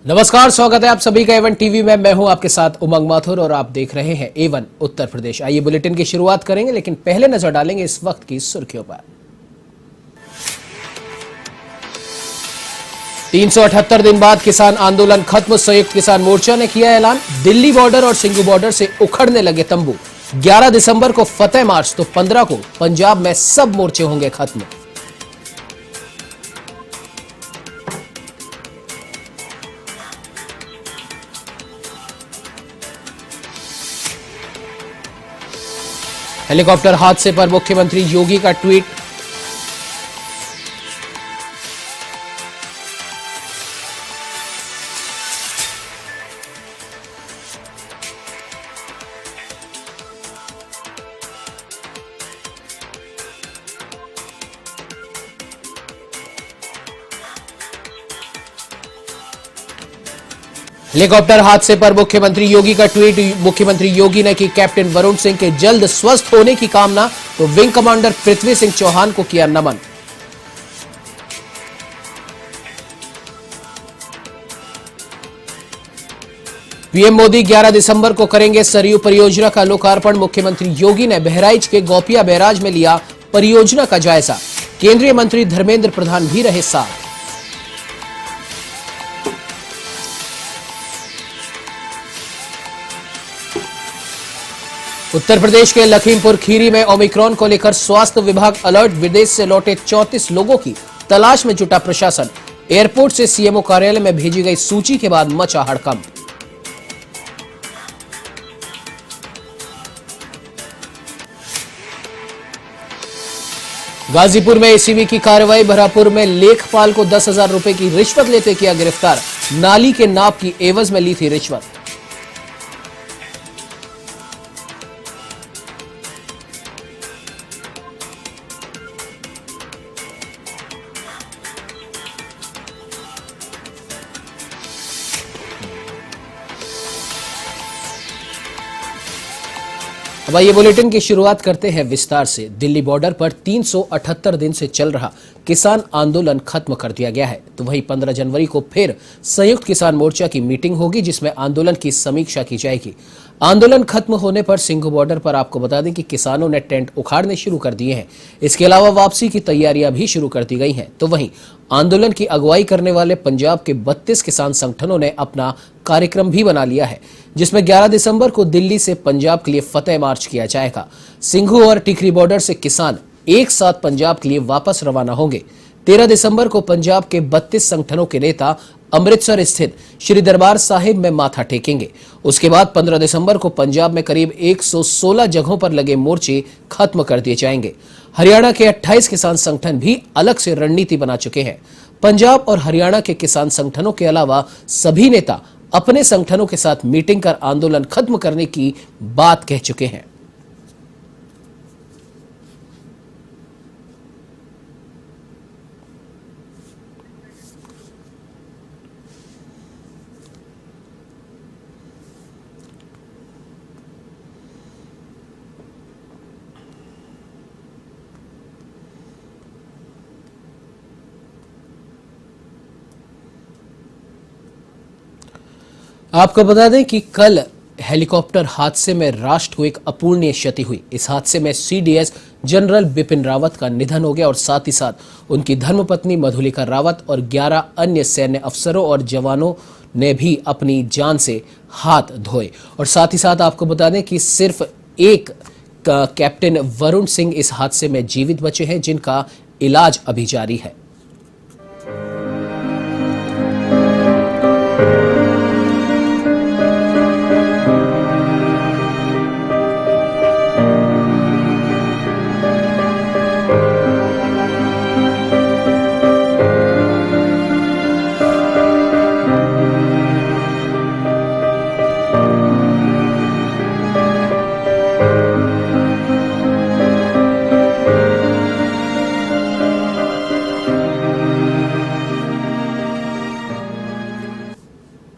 नमस्कार, स्वागत है आप सभी का A1 टीवी में। मैं हूं आपके साथ उमंग माथुर और आप देख रहे हैं A1 उत्तर प्रदेश। आइए बुलेटिन की शुरुआत करेंगे, लेकिन पहले नजर डालेंगे इस वक्त की सुर्खियों पर। 378 दिन बाद किसान आंदोलन खत्म, संयुक्त किसान मोर्चा ने किया ऐलान। दिल्ली बॉर्डर और सिंघू बॉर्डर से उखड़ने लगे तंबू। 11 दिसंबर को फतेह मार्च तो 15 को पंजाब में सब मोर्चे होंगे खत्म। हेलीकॉप्टर हादसे पर मुख्यमंत्री योगी का ट्वीट। हेलीकॉप्टर हादसे पर मुख्यमंत्री योगी का ट्वीट। मुख्यमंत्री योगी ने की कैप्टन वरुण सिंह के जल्द स्वस्थ होने की कामना, तो विंग कमांडर पृथ्वी सिंह चौहान को किया नमन। पीएम मोदी 11 दिसंबर को करेंगे सरयू परियोजना का लोकार्पण। मुख्यमंत्री योगी ने बहराइच के गोपिया बैराज में लिया परियोजना का जायजा। केंद्रीय मंत्री धर्मेंद्र प्रधान भी रहे साथ। उत्तर प्रदेश के लखीमपुर खीरी में ओमिक्रॉन को लेकर स्वास्थ्य विभाग अलर्ट। विदेश से लौटे 34 लोगों की तलाश में जुटा प्रशासन। एयरपोर्ट से सीएमओ कार्यालय में भेजी गई सूची के बाद मचा हड़कंप। गाजीपुर में एसीबी की कार्रवाई। बहरापुर में लेखपाल को 10,000 रुपए की रिश्वत लेते किया गिरफ्तार। नाली के नाप की एवज में ली थी रिश्वत। अब आइए बुलेटिन की शुरुआत करते हैं विस्तार से। दिल्ली बॉर्डर पर 378 दिन से चल रहा किसान आंदोलन खत्म कर दिया गया है, तो वहीं 15 जनवरी को फिर संयुक्त किसान मोर्चा की मीटिंग होगी, जिसमें आंदोलन की समीक्षा की जाएगी। आंदोलन खत्म होने पर सिंघू बॉर्डर पर आपको बता दें कि किसानों ने टेंट उखाड़ने शुरू कर दिए हैं। इसके अलावा वापसी की तैयारियां भी शुरू कर दी गई हैं। तो वहीं आंदोलन की अगुवाई करने वाले पंजाब के 32 किसान संगठनों ने अपना कार्यक्रम भी बना लिया है, जिसमें 11 दिसंबर को दिल्ली से पंजाब के लिए फतेह मार्च किया जाएगा। सिंघू और टिकरी बॉर्डर से किसान एक साथ पंजाब के लिए वापस रवाना होंगे। 13 दिसंबर को पंजाब के 32 संगठनों के नेता अमृतसर स्थित श्री दरबार साहिब में माथा टेकेंगे। उसके बाद 15 दिसंबर को पंजाब में करीब 116 जगहों पर लगे मोर्चे खत्म कर दिए जाएंगे। हरियाणा के 28 किसान संगठन भी अलग से रणनीति बना चुके हैं। पंजाब और हरियाणा के किसान संगठनों के अलावा सभी नेता अपने संगठनों के साथ मीटिंग कर आंदोलन खत्म करने की बात कह चुके हैं। आपको बता दें कि कल हेलीकॉप्टर हादसे में राष्ट्र को एक अपूर्णीय क्षति हुई। इस हादसे में सीडीएस जनरल बिपिन रावत का निधन हो गया और साथ ही साथ उनकी धर्मपत्नी मधुलिका रावत और 11 अन्य सैन्य अफसरों और जवानों ने भी अपनी जान से हाथ धोए। और साथ ही साथ आपको बता दें कि सिर्फ एक कैप्टन वरुण सिंह इस हादसे में जीवित बचे हैं, जिनका इलाज अभी जारी है।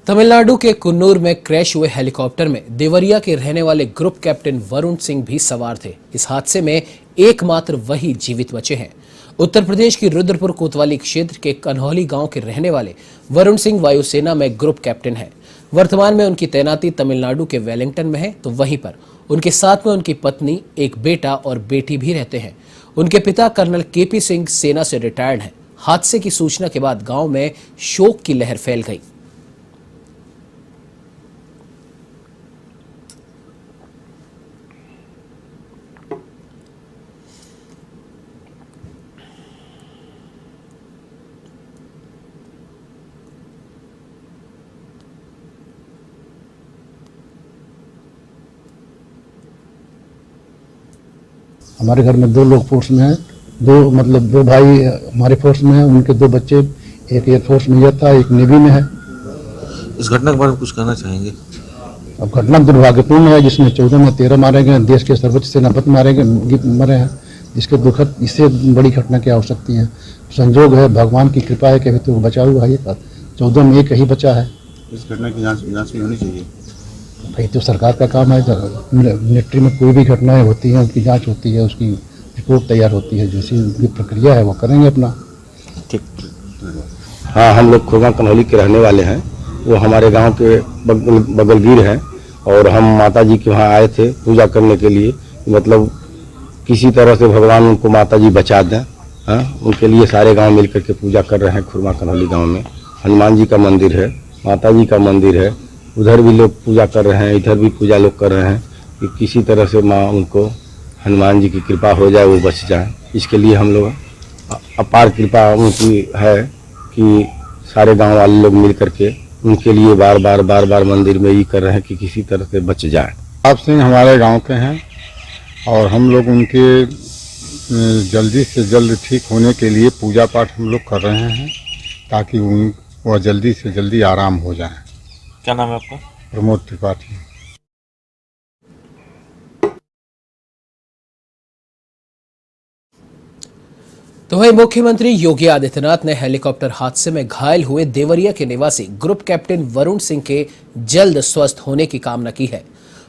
तमिलनाडु के कुन्नूर में क्रैश हुए हेलीकॉप्टर में देवरिया के रहने वाले ग्रुप कैप्टन वरुण सिंह भी सवार थे। इस हादसे में एकमात्र वही जीवित बचे हैं। उत्तर प्रदेश की रुद्रपुर कोतवाली क्षेत्र के कन्हौली गांव के रहने वाले वरुण सिंह वायुसेना में ग्रुप कैप्टन हैं। वर्तमान में उनकी तैनाती तमिलनाडु के वेलिंगटन में है, तो वहीं पर उनके साथ में उनकी पत्नी, एक बेटा और बेटी भी रहते हैं। उनके पिता कर्नल केपी सिंह सेना से रिटायर्ड हैं। हादसे की सूचना के बाद गांव में शोक की लहर फैल गई। हमारे घर में 2 लोग फोर्स में हैं, 2 भाई हमारे फोर्स में हैं, उनके 2 बच्चे, एक एयरफोर्स में था, एक नेवी में है। इस घटना के बारे में कुछ कहना चाहेंगे? अब घटना दुर्भाग्यपूर्ण है, जिसमें 14 में 13 मारे गए, देश के सर्वोच्च सेनापति मरे हैं, जिसके दुखद, इससे बड़ी घटना क्या हो सकती है। संजोग है, भगवान की कृपा है कि अभी तो बचा हुआ है, 14 में एक ही बचा है। इस घटना की जांच भी होनी चाहिए। भाई तो सरकार का काम है, मिलिट्री में कोई भी घटनाएं होती हैं उनकी जांच होती है, उसकी रिपोर्ट तैयार होती है, जैसी भी प्रक्रिया है वो करेंगे अपना। ठीक। हाँ, हम लोग खुरमा कन्हौली के रहने वाले हैं। वो हमारे गांव के बगलगीर हैं और हम माता जी के वहाँ आए थे पूजा करने के लिए। मतलब किसी तरह से भगवान उनको माता जी बचा दें। हाँ, उनके लिए सारे गांव मिल करके पूजा कर रहे हैं। खुरमा कन्हौली गाँव में हनुमान जी का मंदिर है, माता जी का मंदिर है, उधर भी लोग पूजा कर रहे हैं, इधर भी पूजा लोग कर रहे हैं कि किसी तरह से माँ उनको हनुमान जी की कृपा हो जाए, वो बच जाए। इसके लिए हम लोग अपार कृपा उनकी है कि सारे गांव वाले लोग मिल करके उनके लिए बार बार मंदिर में ये कर रहे हैं कि किसी तरह से बच जाए। आप सिंह हमारे गांव के हैं और हम लोग उनके जल्दी से जल्द ठीक होने के लिए पूजा पाठ हम लोग कर रहे हैं ताकि वह जल्दी से जल्दी आराम हो जाए। क्या नाम है आपका? प्रमोद त्रिपाठी। तो वहीं मुख्यमंत्री योगी आदित्यनाथ ने हेलीकॉप्टर हादसे में घायल हुए देवरिया के निवासी ग्रुप कैप्टन वरुण सिंह के जल्द स्वस्थ होने की कामना की है।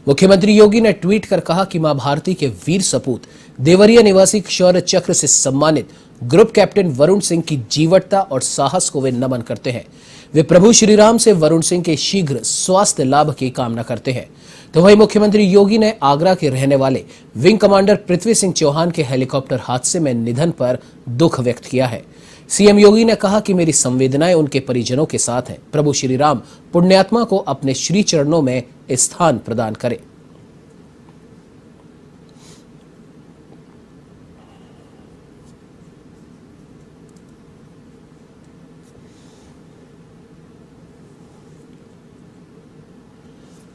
मुख्यमंत्री योगी ने ट्वीट कर कहा कि मां भारती के वीर सपूत देवरिया निवासी शौर्य चक्र से सम्मानित ग्रुप कैप्टन वरुण सिंह की जीवटता और साहस को वे नमन करते हैं। वे प्रभु श्री राम से वरुण सिंह के शीघ्र स्वास्थ्य लाभ की कामना करते हैं। तो वहीं मुख्यमंत्री योगी ने आगरा के रहने वाले विंग कमांडर पृथ्वी सिंह चौहान के हेलीकॉप्टर हादसे में निधन पर दुख व्यक्त किया है। सीएम योगी ने कहा कि मेरी संवेदनाएं उनके परिजनों के साथ हैं। प्रभु श्री राम पुण्यात्मा को अपने श्री चरणों में स्थान प्रदान करे।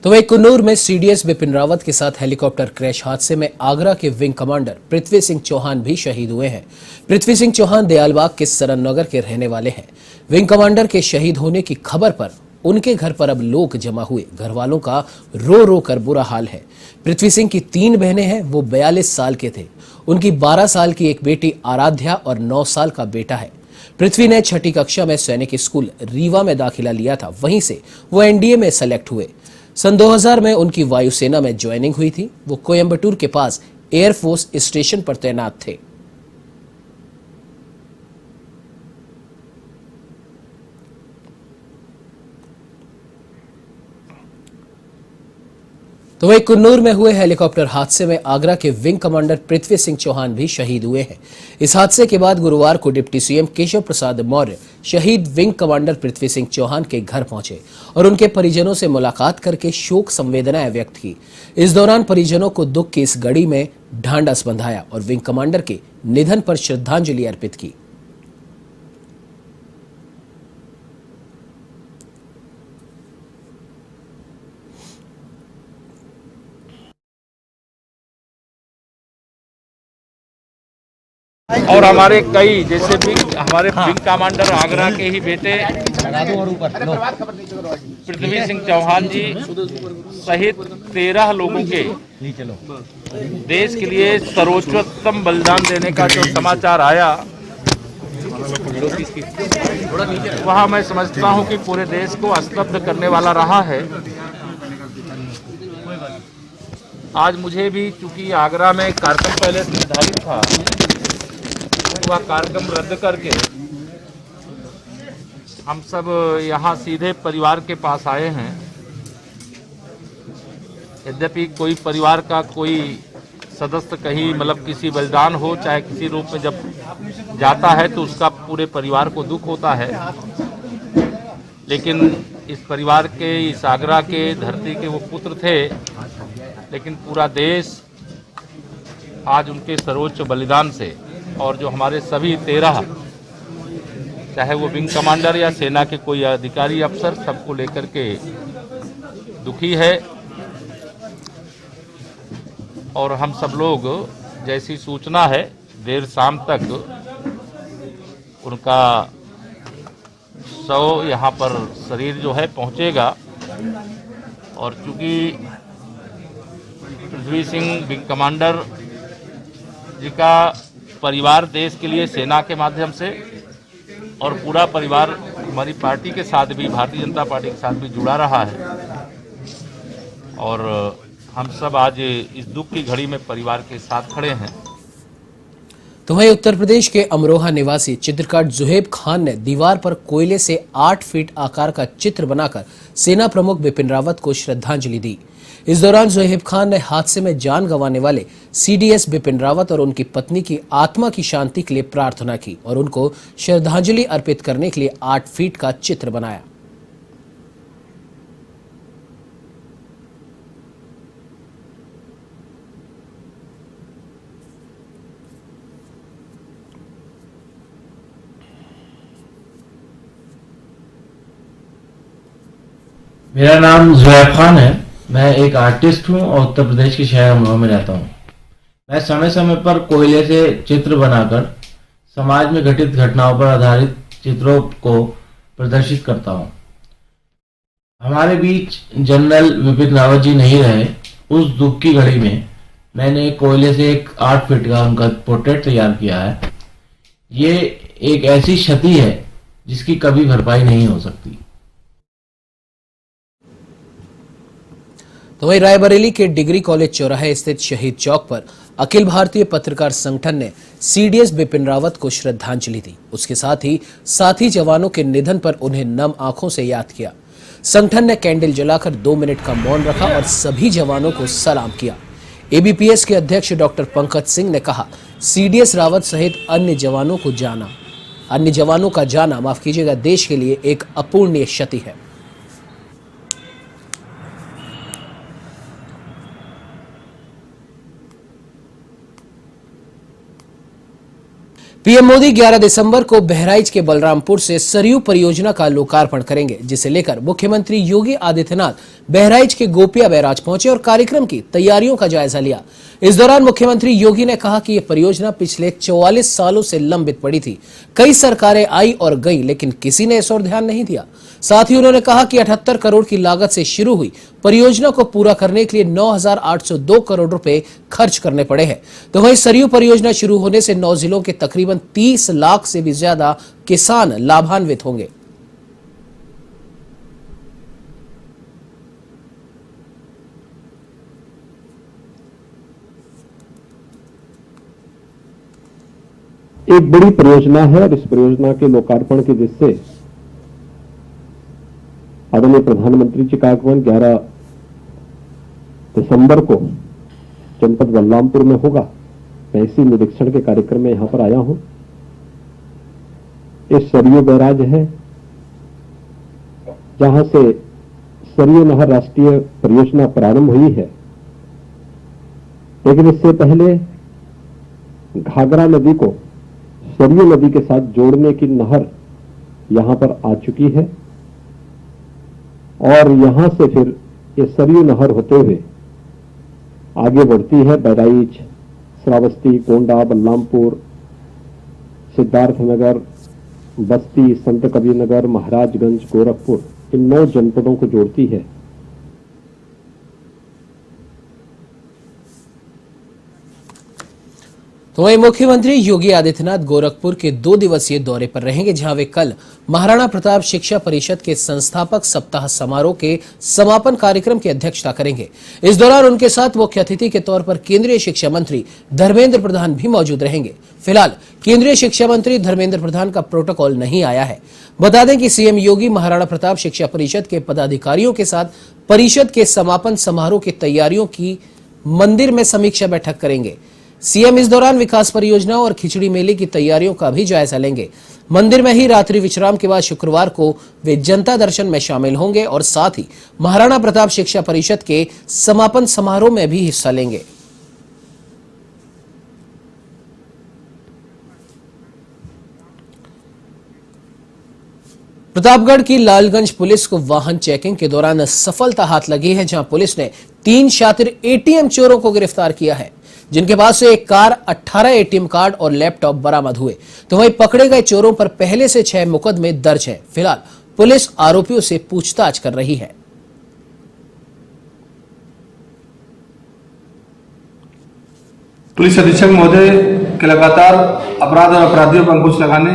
तो वही कुन्नूर में सीडीएस बिपिन रावत के साथ हेलीकॉप्टर क्रैश हादसे में आगरा के विंग कमांडर पृथ्वी सिंह चौहान भी शहीद हुए हैं। पृथ्वी सिंह चौहान दयालबाग के सरन नगर के रहने वाले हैं। विंग कमांडर के शहीद होने की खबर पर उनके घर पर अब लोग जमा हुए। घर वालों का रो रो कर बुरा हाल है। पृथ्वी सिंह की 3 बहनें हैं, वो 42 साल के थे। उनकी 12 साल की एक बेटी आराध्या और 9 साल का बेटा है। पृथ्वी ने 6ठी कक्षा में सैनिक स्कूल रीवा में दाखिला लिया था, वहीं से वो एनडीए में सेलेक्ट हुए। सन 2000 में उनकी वायुसेना में ज्वाइनिंग हुई थी। वो कोयंबटूर के पास एयरफोर्स स्टेशन पर तैनात थे। तो वही कुन्नूर में हुए हेलीकॉप्टर हादसे में आगरा के विंग कमांडर पृथ्वी सिंह चौहान भी शहीद हुए हैं। इस हादसे के बाद गुरुवार को डिप्टी सीएम केशव प्रसाद मौर्य शहीद विंग कमांडर पृथ्वी सिंह चौहान के घर पहुंचे और उनके परिजनों से मुलाकात करके शोक संवेदनाएं व्यक्त की। इस दौरान परिजनों को दुख की इस घड़ी में ढांढस बंधाया और विंग कमांडर के निधन पर श्रद्धांजलि अर्पित की। और हमारे कई जैसे भी हमारे विंग कमांडर आगरा के ही बेटे पृथ्वी सिंह चौहान जी सहित 13 लोगों के देश के लिए सर्वोच्चतम बलिदान देने का जो समाचार आया, वह मैं समझता हूं कि पूरे देश को स्तब्ध करने वाला रहा है। आज मुझे भी, चूंकि आगरा में कार्यक्रम पहले निर्धारित था, वह कार्यक्रम रद्द करके हम सब यहाँ सीधे परिवार के पास आए हैं। यद्यपि कोई परिवार का कोई सदस्य कहीं मतलब किसी बलिदान हो चाहे किसी रूप में जब जाता है तो उसका पूरे परिवार को दुख होता है, लेकिन इस परिवार के, इस आगरा के धरती के वो पुत्र थे, लेकिन पूरा देश आज उनके सर्वोच्च बलिदान से और जो हमारे सभी 13 चाहे वो विंग कमांडर या सेना के कोई अधिकारी अफसर सबको लेकर के दुखी है। और हम सब लोग जैसी सूचना है देर शाम तक उनका शव यहाँ पर शरीर जो है पहुँचेगा। और चूँकि पृथ्वी सिंह विंग कमांडर जी का परिवार देश के लिए सेना के माध्यम से और पूरा परिवार हमारी पार्टी के साथ भी, भारतीय जनता पार्टी के साथ भी जुड़ा रहा है, और हम सब आज इस दुख की घड़ी में परिवार के साथ खड़े हैं। तो वहीं उत्तर प्रदेश के अमरोहा निवासी चित्रकार जुहेब खान ने दीवार पर कोयले से 8 फीट आकार का चित्र बनाकर सेना प्रमुख बिपिन रावत को श्रद्धांजलि दी। इस दौरान जुहेब खान ने हादसे में जान गंवाने वाले सीडीएस बिपिन रावत और उनकी पत्नी की आत्मा की शांति के लिए प्रार्थना की और उनको श्रद्धांजलि अर्पित करने के लिए 8 फीट का चित्र बनाया। मेरा नाम जुहैब खान है। मैं एक आर्टिस्ट हूँ और उत्तर प्रदेश के शहर अमरोहा में रहता हूँ। मैं समय समय पर कोयले से चित्र बनाकर समाज में घटित घटनाओं पर आधारित चित्रों को प्रदर्शित करता हूँ। हमारे बीच जनरल बिपिन रावत जी नहीं रहे, उस दुख की घड़ी में मैंने कोयले से एक 8 फीट का उनका पोर्ट्रेट तैयार किया है। ये एक ऐसी क्षति है जिसकी कभी भरपाई नहीं हो सकती। तो वहीं रायबरेली के डिग्री कॉलेज चौराहे स्थित शहीद चौक पर अखिल भारतीय पत्रकार संगठन ने सीडीएस बिपिन रावत को श्रद्धांजलि दी। उसके साथ ही साथी जवानों के निधन पर उन्हें नम आंखों से याद किया। संगठन ने कैंडल जलाकर 2 मिनट का मौन रखा और सभी जवानों को सलाम किया। एबीपीएस के अध्यक्ष डॉक्टर पंकज सिंह ने कहा, सीडीएस रावत सहित अन्य जवानों का जाना देश के लिए एक अपूरणीय क्षति है। पीएम मोदी 11 दिसंबर को बहराइच के बलरामपुर से सरयू परियोजना का लोकार्पण करेंगे, जिसे लेकर मुख्यमंत्री योगी आदित्यनाथ बहराइच के गोपिया बैराज पहुंचे और कार्यक्रम की तैयारियों का जायजा लिया। इस दौरान मुख्यमंत्री योगी ने कहा कि यह परियोजना पिछले 44 सालों से लंबित पड़ी थी। कई सरकारें आई और गई, लेकिन किसी ने इस ओर ध्यान नहीं दिया। साथ ही उन्होंने कहा कि 78 करोड़ की लागत से शुरू हुई परियोजना को पूरा करने के लिए 9,802 करोड़ रुपए खर्च करने पड़े हैं। तो वहीं सरयू परियोजना शुरू होने से 9 जिलों के तकरीबन 30 लाख से भी ज्यादा किसान लाभान्वित होंगे। एक बड़ी परियोजना है और इस परियोजना के लोकार्पण के जिससे आदरणीय प्रधानमंत्री जी का आगमन 11 दिसंबर को जनपद बलरामपुर में होगा। मैं इसी निरीक्षण के कार्यक्रम में यहां पर आया हूं। इस सरयू बैराज है जहां से सरयू नहर राष्ट्रीय परियोजना प्रारंभ हुई है, लेकिन इससे पहले घाघरा नदी को सरयू नदी के साथ जोड़ने की नहर यहां पर आ चुकी है और यहां से फिर ये सरयू नहर होते हुए आगे बढ़ती है। बहराइच, श्रावस्ती, गोंडा, बलरामपुर, सिद्धार्थनगर, बस्ती, संत कबीरनगर, महाराजगंज, गोरखपुर, इन 9 जनपदों को जोड़ती है। तो वहीं मुख्यमंत्री योगी आदित्यनाथ गोरखपुर के 2 दिवसीय दौरे पर रहेंगे, जहां वे कल महाराणा प्रताप शिक्षा परिषद के संस्थापक सप्ताह समारोह के समापन कार्यक्रम की अध्यक्षता करेंगे। इस दौरान उनके साथ मुख्य अतिथि के तौर पर केंद्रीय शिक्षा मंत्री धर्मेंद्र प्रधान भी मौजूद रहेंगे। फिलहाल केंद्रीय शिक्षा मंत्री धर्मेंद्र प्रधान का प्रोटोकॉल नहीं आया है। बता दें कि सीएम योगी महाराणा प्रताप शिक्षा परिषद के पदाधिकारियों के साथ परिषद के समापन समारोह की तैयारियों की मंदिर में समीक्षा बैठक करेंगे। सीएम इस दौरान विकास परियोजनाओं और खिचड़ी मेले की तैयारियों का भी जायजा लेंगे। मंदिर में ही रात्रि विश्राम के बाद शुक्रवार को वे जनता दर्शन में शामिल होंगे और साथ ही महाराणा प्रताप शिक्षा परिषद के समापन समारोह में भी हिस्सा लेंगे। प्रतापगढ़ की लालगंज पुलिस को वाहन चेकिंग के दौरान सफलता हाथ लगी है, जहां पुलिस ने 3 शातिर एटीएम चोरों को गिरफ्तार किया है, जिनके पास से एक कार, 18 एटीएम कार्ड और लैपटॉप बरामद हुए। तो वहीं पकड़े गए चोरों पर पहले से 6 मुकदमे दर्ज हैं। फिलहाल पुलिस आरोपियों से पूछताछ कर रही है। पुलिस अधीक्षक महोदय के लगातार अपराध और अपराधियों पर अंकुश लगाने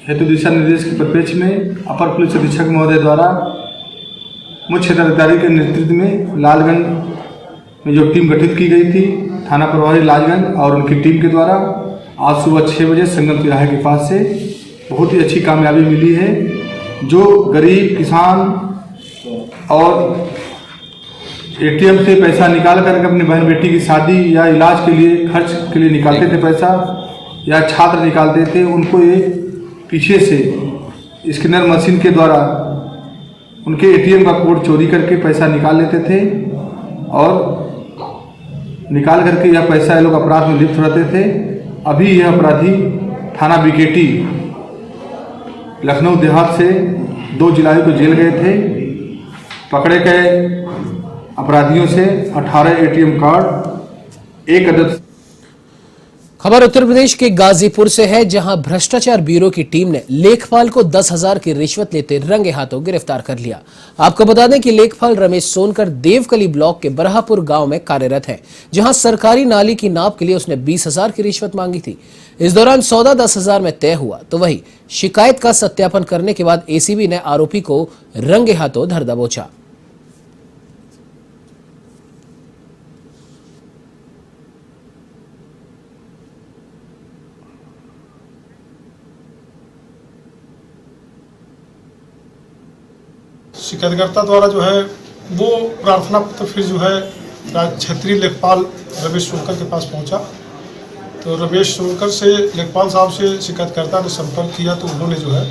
हेतु दिशा निर्देश के परिप्रेक्ष्य में अपर पुलिस अधीक्षक महोदय द्वारा मुख्य क्षेत्राधिकारी के नेतृत्व में लालगंज में जो टीम गठित की गई थी, थाना प्रभारी लालगंज और उनकी टीम के द्वारा आज सुबह 6 बजे संगम तिराहे के पास से बहुत ही अच्छी कामयाबी मिली है। जो गरीब किसान और एटीएम से पैसा निकाल करके अपनी बहन बेटी की शादी या इलाज के लिए खर्च के लिए निकालते थे पैसा, या छात्र निकालते थे, उनको ये पीछे से स्कैनर मशीन के द्वारा उनके एटीएम का कोड चोरी करके पैसा निकाल लेते थे और निकाल करके यह पैसा ये लोग अपराध में लिप्त रहते थे। अभी यह अपराधी थाना बीकेटी लखनऊ देहात से 2 जुलाई को जेल गए थे। पकड़े गए अपराधियों से 18 एटीएम कार्ड, 1 अदद। खबर उत्तर प्रदेश के गाजीपुर से है, जहां भ्रष्टाचार ब्यूरो की टीम ने लेखपाल को 10,000 की रिश्वत लेते रंगे हाथों गिरफ्तार कर लिया। आपको बता दें कि लेखपाल रमेश सोनकर देवकली ब्लॉक के बरहापुर गांव में कार्यरत है, जहां सरकारी नाली की नाप के लिए उसने 20,000 की रिश्वत मांगी थी। इस दौरान सौदा 10,000 में तय हुआ, तो वही शिकायत का सत्यापन करने के बाद एसीबी ने आरोपी को रंगे हाथों धर दबोचा। शिकायतकर्ता द्वारा जो है वो प्रार्थना पत्र फिर जो है क्षेत्रीय लेखपाल रमेश सोनकर के पास पहुंचा। तो रमेश सोनकर से लेखपाल साहब से शिकायतकर्ता ने संपर्क किया, तो उन्होंने जो है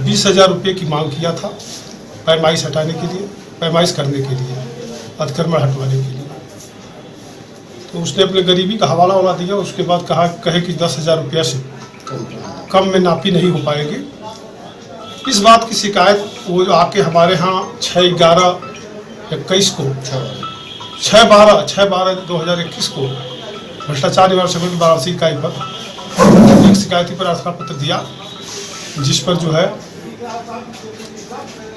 20,000 रुपये की मांग किया था पैमाइश हटाने के लिए, पैमाइश करने के लिए, अतिक्रमण हटवाने के लिए। तो उसने अपने गरीबी का हवाला वाला दिया। उसके बाद कहे कि 10,000 रुपया से कम में नापी नहीं हो पाएगी। इस बात की शिकायत वो आके हमारे यहाँ 6/11/21 को 6/12/2021 को भ्रष्टाचार निवारण समिति की वाराणसी इकाई पर एक शिकायती प्रार्थना पत्र दिया, जिस पर जो है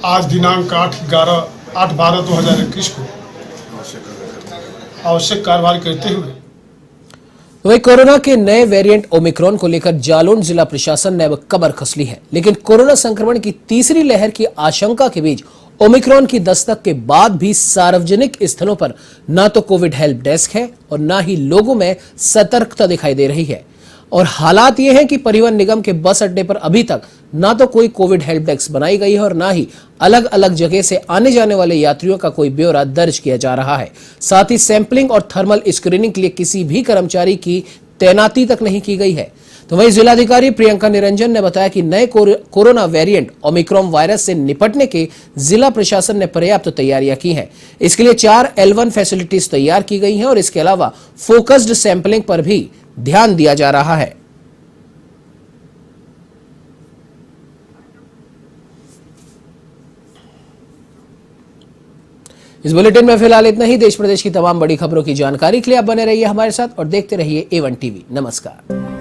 आज दिनांक 8/12/2021 को आवश्यक कार्रवाई करते हुए वहीं कोरोना के नए वेरिएंट ओमिक्रॉन को लेकर जालौन जिला प्रशासन ने अब कमर कस ली है, लेकिन कोरोना संक्रमण की तीसरी लहर की आशंका के बीच ओमिक्रॉन की दस्तक के बाद भी सार्वजनिक स्थलों पर ना तो कोविड हेल्प डेस्क है और ना ही लोगों में सतर्कता दिखाई दे रही है। और हालात ये हैं कि परिवहन निगम के बस अड्डे पर अभी तक ना तो कोई कोविड हेल्प डेस्क बनाई गई है और ना ही अलग अलग जगह से आने जाने वाले यात्रियों का कोई ब्यौरा दर्ज किया जा रहा है। साथ ही सैंपलिंग और थर्मल स्क्रीनिंग के लिए किसी भी कर्मचारी की तैनाती तक नहीं की गई है। तो वहीं जिलाधिकारी प्रियंका निरंजन ने बताया कि नए कोरोना वेरिएंट ओमिक्रॉन वायरस से निपटने के जिला प्रशासन ने पर्याप्त तैयारियां की हैं। इसके लिए 4 L1 फैसिलिटीज तैयार की गई हैं और इसके अलावा फोकस्ड सैंपलिंग पर भी ध्यान दिया जा रहा है। इस बुलेटिन में फिलहाल इतना ही। देश प्रदेश की तमाम बड़ी खबरों की जानकारी के लिए आप बने रहिए हमारे साथ और देखते रहिए A1 टीवी। नमस्कार।